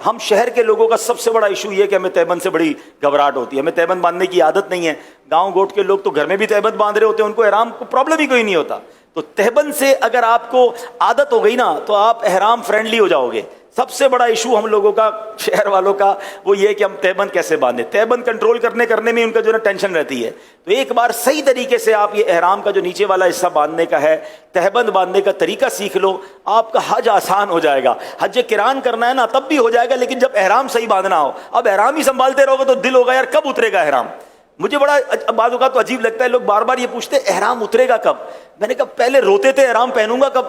ہم شہر کے لوگوں کا سب سے بڑا ایشو یہ کہ ہمیں تہبند سے بڑی گھبراہٹ ہوتی ہے، ہمیں تہبند باندھنے کی عادت نہیں ہے۔ گاؤں گوٹ کے لوگ تو گھر میں بھی تہبند باندھ رہے ہوتے ہیں، ان کو احرام کو پرابلم ہی کوئی نہیں ہوتا۔ تو تہبند سے اگر آپ کو عادت ہو گئی نا تو آپ احرام فرینڈلی ہو جاؤ گے۔ سب سے بڑا ایشو ہم لوگوں کا، شہر والوں کا، وہ یہ کہ ہم تہبند کیسے باندھیں، تہبند کنٹرول کرنے میں ان کا جو ہے ٹینشن رہتی ہے۔ تو ایک بار صحیح طریقے سے آپ یہ احرام کا جو نیچے والا حصہ باندھنے کا ہے، تہبند باندھنے کا طریقہ سیکھ لو، آپ کا حج آسان ہو جائے گا۔ حج قران کرنا ہے نا تب بھی ہو جائے گا، لیکن جب احرام صحیح باندھنا ہو، اب احرام ہی سنبھالتے رہو گے تو دل ہوگا یار کب اترے گا احرام۔ مجھے بڑا بعض اوقات تو عجیب لگتا ہے، لوگ بار بار یہ پوچھتے ہیں احرام اترے گا کب؟ میں نے کہا پہلے روتے تھے احرام پہنوں گا کب،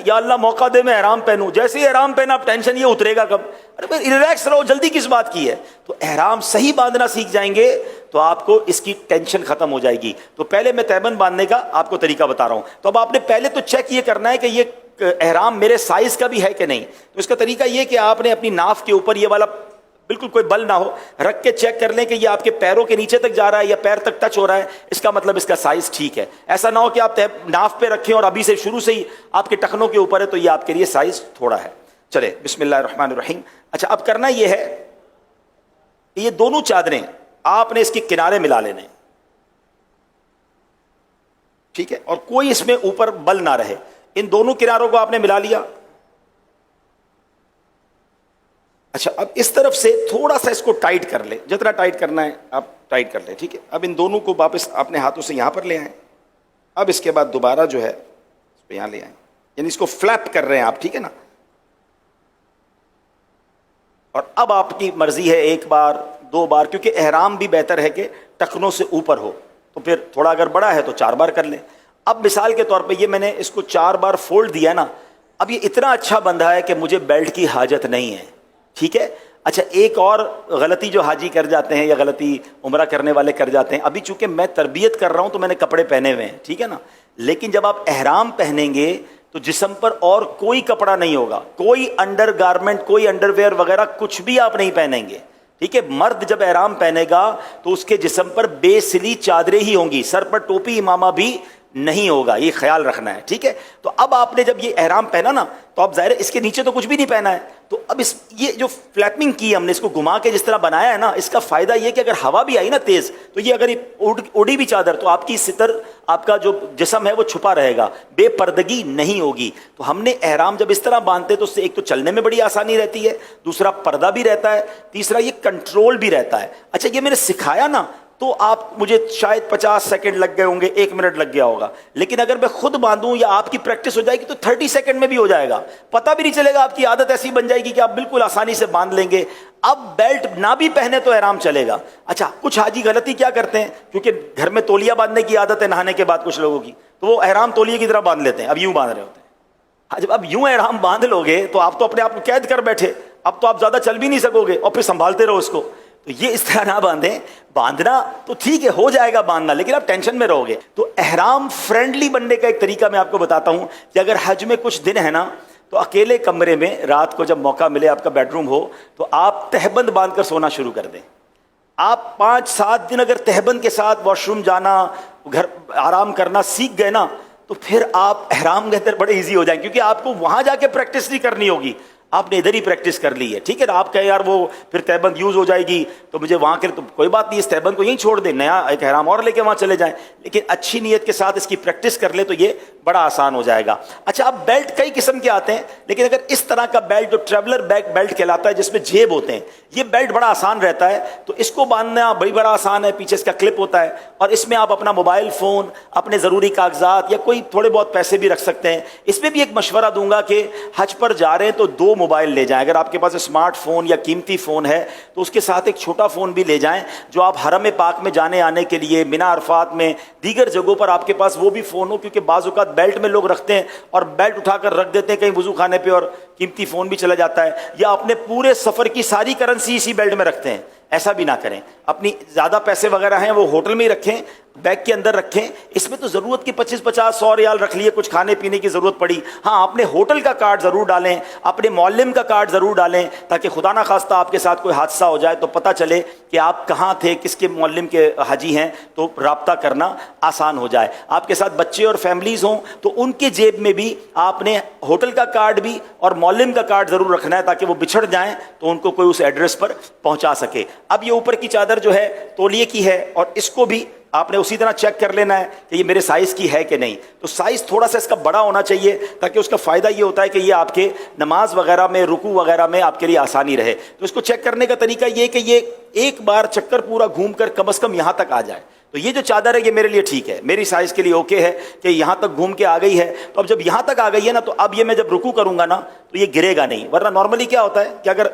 یا اللہ موقع دے میں احرام پہنوں، جیسے ہی احرام پہنا اب ٹینشن یہ اترے گا کب۔ ارے بھائی ریلیکس رہو، جلدی کس بات کی ہے؟ تو احرام صحیح باندھنا سیکھ جائیں گے تو آپ کو اس کی ٹینشن ختم ہو جائے گی۔ تو پہلے میں تہبند باندھنے کا آپ کو طریقہ بتا رہا ہوں۔ تو اب آپ نے پہلے تو چیک یہ کرنا ہے کہ یہ احرام میرے سائز کا بھی ہے کہ نہیں۔ تو اس کا طریقہ یہ کہ آپ نے اپنی ناف کے اوپر یہ والا بالکل کوئی بل نہ ہو رکھ کے چیک کر لیں کہ یہ آپ کے پیروں کے نیچے تک جا رہا ہے یا پیر تک ٹچ ہو رہا ہے، اس کا مطلب اس کا سائز ٹھیک ہے۔ ایسا نہ ہو کہ آپ ناف پہ رکھیں اور ابھی سے شروع سے ہی آپ کے ٹخنوں کے اوپر ہے تو یہ آپ کے لیے سائز تھوڑا ہے۔ چلے بسم اللہ الرحمن الرحیم۔ اچھا اب کرنا یہ ہے کہ یہ دونوں چادریں آپ نے اس کے کنارے ملا لینے، ٹھیک ہے، اور کوئی اس میں اوپر بل نہ رہے۔ ان دونوں کناروں کو آپ نے ملا لیا۔ اچھا اب اس طرف سے تھوڑا سا اس کو ٹائٹ کر لیں، جتنا ٹائٹ کرنا ہے آپ ٹائٹ کر لیں، ٹھیک ہے۔ اب ان دونوں کو واپس اپنے ہاتھوں سے یہاں پر لے آئیں۔ اب اس کے بعد دوبارہ جو ہے اس کو یہاں لے آئیں، یعنی اس کو فلیپ کر رہے ہیں آپ، ٹھیک ہے نا۔ اور اب آپ کی مرضی ہے ایک بار دو بار، کیونکہ احرام بھی بہتر ہے کہ ٹخنوں سے اوپر ہو، تو پھر تھوڑا اگر بڑا ہے تو 4 بار کر لیں۔ اب مثال کے طور پہ یہ میں نے اس کو 4 بار فولڈ دیا نا، اب یہ اتنا اچھا بندھا ہے کہ مجھے بیلٹ کی حاجت نہیں ہے، ٹھیک ہے۔ اچھا ایک اور غلطی جو حاجی کر جاتے ہیں یا غلطی عمرہ کرنے والے کر جاتے ہیں، ابھی چونکہ میں تربیت کر رہا ہوں تو میں نے کپڑے پہنے ہوئے ہیں، ٹھیک ہے نا، لیکن جب آپ احرام پہنیں گے تو جسم پر اور کوئی کپڑا نہیں ہوگا، کوئی انڈر گارمنٹ، کوئی انڈر ویئر وغیرہ کچھ بھی آپ نہیں پہنیں گے، ٹھیک ہے۔ مرد جب احرام پہنے گا تو اس کے جسم پر بے سلی چادریں ہی ہوں گی، سر پر ٹوپی امامہ بھی نہیں ہوگا، یہ خیال رکھنا ہے، ٹھیک ہے۔ تو اب آپ نے جب یہ احرام پہنا نا تو اب ظاہر ہے اس کے نیچے تو کچھ بھی نہیں پہنا ہے، تو اب یہ جو فلیپنگ کی ہم نے اس کو گھما کے جس طرح بنایا ہے نا، اس کا فائدہ یہ کہ اگر ہوا بھی آئی نا تیز تو یہ اگر اڑی بھی چادر تو آپ کی ستر، آپ کا جو جسم ہے وہ چھپا رہے گا، بے پردگی نہیں ہوگی۔ تو ہم نے احرام جب اس طرح باندھتے تو اس سے ایک تو چلنے میں بڑی آسانی رہتی ہے، دوسرا پردہ بھی رہتا ہے، تیسرا یہ کنٹرول بھی رہتا ہے۔ اچھا یہ میں نے سکھایا نا تو آپ مجھے شاید 50 سیکنڈ لگ گئے ہوں گے، 1 منٹ لگ گیا ہوگا، لیکن اگر میں خود باندھوں یا آپ کی پریکٹس ہو جائے گی تو 30 سیکنڈ میں بھی ہو جائے گا، پتہ بھی نہیں چلے گا، آپ کی عادت ایسی بن جائے گی کہ آپ بالکل آسانی سے باندھ لیں گے۔ اب بیلٹ نہ بھی پہنے تو احرام چلے گا۔ اچھا کچھ حاجی غلطی کیا کرتے ہیں، کیونکہ گھر میں تولیہ باندھنے کی عادت ہے نہانے کے بعد کچھ لوگوں کی، تو وہ احرام تولیے کی طرح باندھ لیتے ہیں، اب یوں باندھ رہے ہوتے ہیں۔ جب اب یوں احرام باندھ لو گے تو آپ تو اپنے آپ کو قید کر بیٹھے، اب تو آپ زیادہ چل بھی نہیں سکو گے اور پھر سنبھالتے رہو اس کو۔ تو یہ اس طرح نہ باندھیں، باندھنا تو ٹھیک ہے ہو جائے گا باندھنا، لیکن آپ ٹینشن میں رہو گے۔ تو احرام فرینڈلی بننے کا ایک طریقہ میں آپ کو بتاتا ہوں کہ اگر حج میں کچھ دن ہے نا تو اکیلے کمرے میں رات کو جب موقع ملے، آپ کا بیڈ روم ہو، تو آپ تہبند باندھ کر سونا شروع کر دیں۔ آپ 5-7 دن اگر تہبند کے ساتھ واش روم جانا، گھر آرام کرنا سیکھ گئے نا تو پھر آپ احرام کے اندر بڑے ایزی ہو جائیں، کیونکہ آپ کو وہاں جا کے پریکٹس نہیں کرنی ہوگی، آپ نے ادھر ہی پریکٹس کر لی ہے، ٹھیک ہے نا۔ آپ کہیں یار وہ پھر تہبند یوز ہو جائے گی تو مجھے وہاں کے، تو کوئی بات نہیں، اس تہبند کو یہیں چھوڑ دیں، نیا ایک احرام اور لے کے وہاں چلے جائیں، لیکن اچھی نیت کے ساتھ اس کی پریکٹس کر لیں تو یہ بڑا آسان ہو جائے گا۔ اچھا اب بیلٹ کئی قسم کے آتے ہیں، لیکن اگر اس طرح کا بیلٹ جو ٹریولر بیک بیلٹ کہلاتا ہے جس میں جیب ہوتے ہیں، یہ بیلٹ بڑا آسان رہتا ہے، تو اس کو باندھنا بڑا آسان ہے، پیچھے اس کا کلپ ہوتا ہے اور اس میں آپ اپنا موبائل فون، اپنے ضروری کاغذات یا کوئی تھوڑے بہت پیسے بھی رکھ سکتے ہیں۔ اس میں بھی ایک مشورہ دوں گا کہ حج پر جا رہے ہیں تو 2 موبائل لے جائیں، اگر آپ کے پاس اسمارٹ فون یا قیمتی فون ہے تو اس کے ساتھ ایک چھوٹا فون بھی لے جائیں، جو آپ حرم پاک میں جانے آنے کے لیے، منی عرفات میں، دیگر جگہوں پر آپ کے پاس وہ بھی فون ہو، کیونکہ بعض اوقات بیلٹ میں لوگ رکھتے ہیں اور بیلٹ اٹھا کر رکھ دیتے ہیں کہیں وضو خانے پہ اور قیمتی فون بھی چلا جاتا ہے، یا اپنے پورے سفر کی ساری کرنسی اسی بیلٹ میں رکھتے ہیں، ایسا بھی نہ کریں۔ اپنی زیادہ پیسے وغیرہ ہیں وہ ہوٹل میں ہی رکھیں، بیگ کے اندر رکھیں. اس میں تو ضرورت کی 25-50-100 ریال رکھ لیے, کچھ کھانے پینے کی ضرورت پڑی. ہاں اپنے ہوٹل کا کارڈ ضرور ڈالیں, اپنے معلم کا کارڈ ضرور ڈالیں, تاکہ خدا نہ خواستہ آپ کے ساتھ کوئی حادثہ ہو جائے تو پتہ چلے کہ آپ کہاں تھے, کس کے معلم کے حاجی ہیں, تو رابطہ کرنا آسان ہو جائے. آپ کے ساتھ بچے اور فیملیز ہوں تو ان کے جیب میں بھی آپ نے ہوٹل کا کارڈ بھی اور معلم کا کارڈ ضرور رکھنا ہے, تاکہ وہ بچھڑ جائیں تو ان کو کوئی اس ایڈریس پر پہنچا سکے. اب یہ اوپر کی چادر جو ہے تولیے کی ہے, اور اس کو بھی آپ نے اسی طرح چیک کر لینا ہے کہ یہ میرے سائز کی ہے کہ نہیں. تو سائز تھوڑا سا اس کا بڑا ہونا چاہیے, تاکہ اس کا فائدہ یہ ہوتا ہے کہ یہ آپ کے نماز وغیرہ میں, رکوع وغیرہ میں آپ کے لیے آسانی رہے. تو اس کو چیک کرنے کا طریقہ یہ کہ یہ ایک بار چکر پورا گھوم کر کم از کم یہاں تک آ جائے. تو یہ جو چادر ہے یہ میرے لیے ٹھیک ہے, میری سائز کے لیے اوکے ہے کہ یہاں تک گھوم کے آ گئی ہے. تو اب جب یہاں تک آ گئی ہے نا, تو اب یہ میں جب رکوع کروں گا نا تو یہ گرے گا نہیں. ورنہ نارملی کیا ہوتا ہے کہ اگر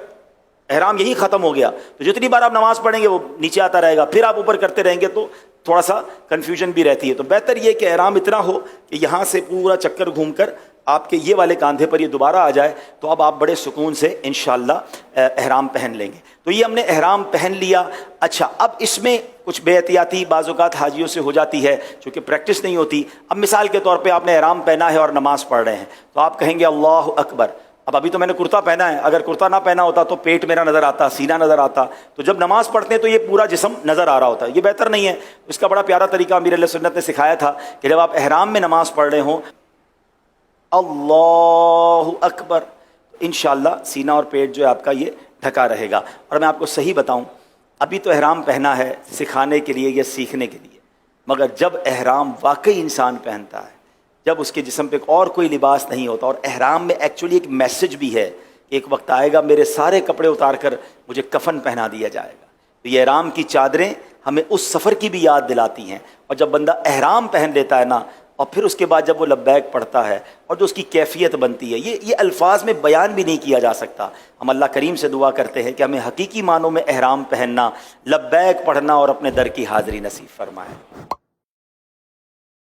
احرام یہی ختم ہو گیا تو جتنی بار آپ نماز پڑھیں گے وہ نیچے آتا رہے گا, پھر آپ اوپر کرتے رہیں گے تو تھوڑا سا کنفیوژن بھی رہتی ہے. تو بہتر یہ کہ احرام اتنا ہو کہ یہاں سے پورا چکر گھوم کر آپ کے یہ والے کاندھے پر یہ دوبارہ آ جائے, تو اب آپ بڑے سکون سے انشاءاللہ احرام پہن لیں گے. تو یہ ہم نے احرام پہن لیا. اچھا, اب اس میں کچھ بے احتیاطی بعض اوقات حاجیوں سے ہو جاتی ہے, چونکہ پریکٹس نہیں ہوتی. اب مثال کے طور پہ آپ نے احرام پہنا ہے اور نماز پڑھ رہے ہیں, تو آپ کہیں گے اللہ اکبر. اب ابھی تو میں نے کرتا پہنا ہے, اگر کرتا نہ پہنا ہوتا تو پیٹ میرا نظر آتا, سینہ نظر آتا. تو جب نماز پڑھتے ہیں تو یہ پورا جسم نظر آ رہا ہوتا ہے, یہ بہتر نہیں ہے. اس کا بڑا پیارا طریقہ امیر علیہ سنت نے سکھایا تھا کہ جب آپ احرام میں نماز پڑھ رہے ہوں اللہ اکبر, انشاءاللہ سینہ اور پیٹ جو ہے آپ کا یہ ڈھکا رہے گا. اور میں آپ کو صحیح بتاؤں, ابھی تو احرام پہنا ہے سکھانے کے لیے یا سیکھنے کے لیے, مگر جب احرام واقعی انسان پہنتا ہے, جب اس کے جسم پہ اور کوئی لباس نہیں ہوتا, اور احرام میں ایکچولی ایک میسج بھی ہے کہ ایک وقت آئے گا میرے سارے کپڑے اتار کر مجھے کفن پہنا دیا جائے گا. تو یہ احرام کی چادریں ہمیں اس سفر کی بھی یاد دلاتی ہیں. اور جب بندہ احرام پہن لیتا ہے نا, اور پھر اس کے بعد جب وہ لبیک پڑھتا ہے اور جو اس کی کیفیت بنتی ہے, یہ الفاظ میں بیان بھی نہیں کیا جا سکتا. ہم اللہ کریم سے دعا کرتے ہیں کہ ہمیں حقیقی معنوں میں احرام پہننا, لبیک پڑھنا اور اپنے در کی حاضری نصیب فرمائے.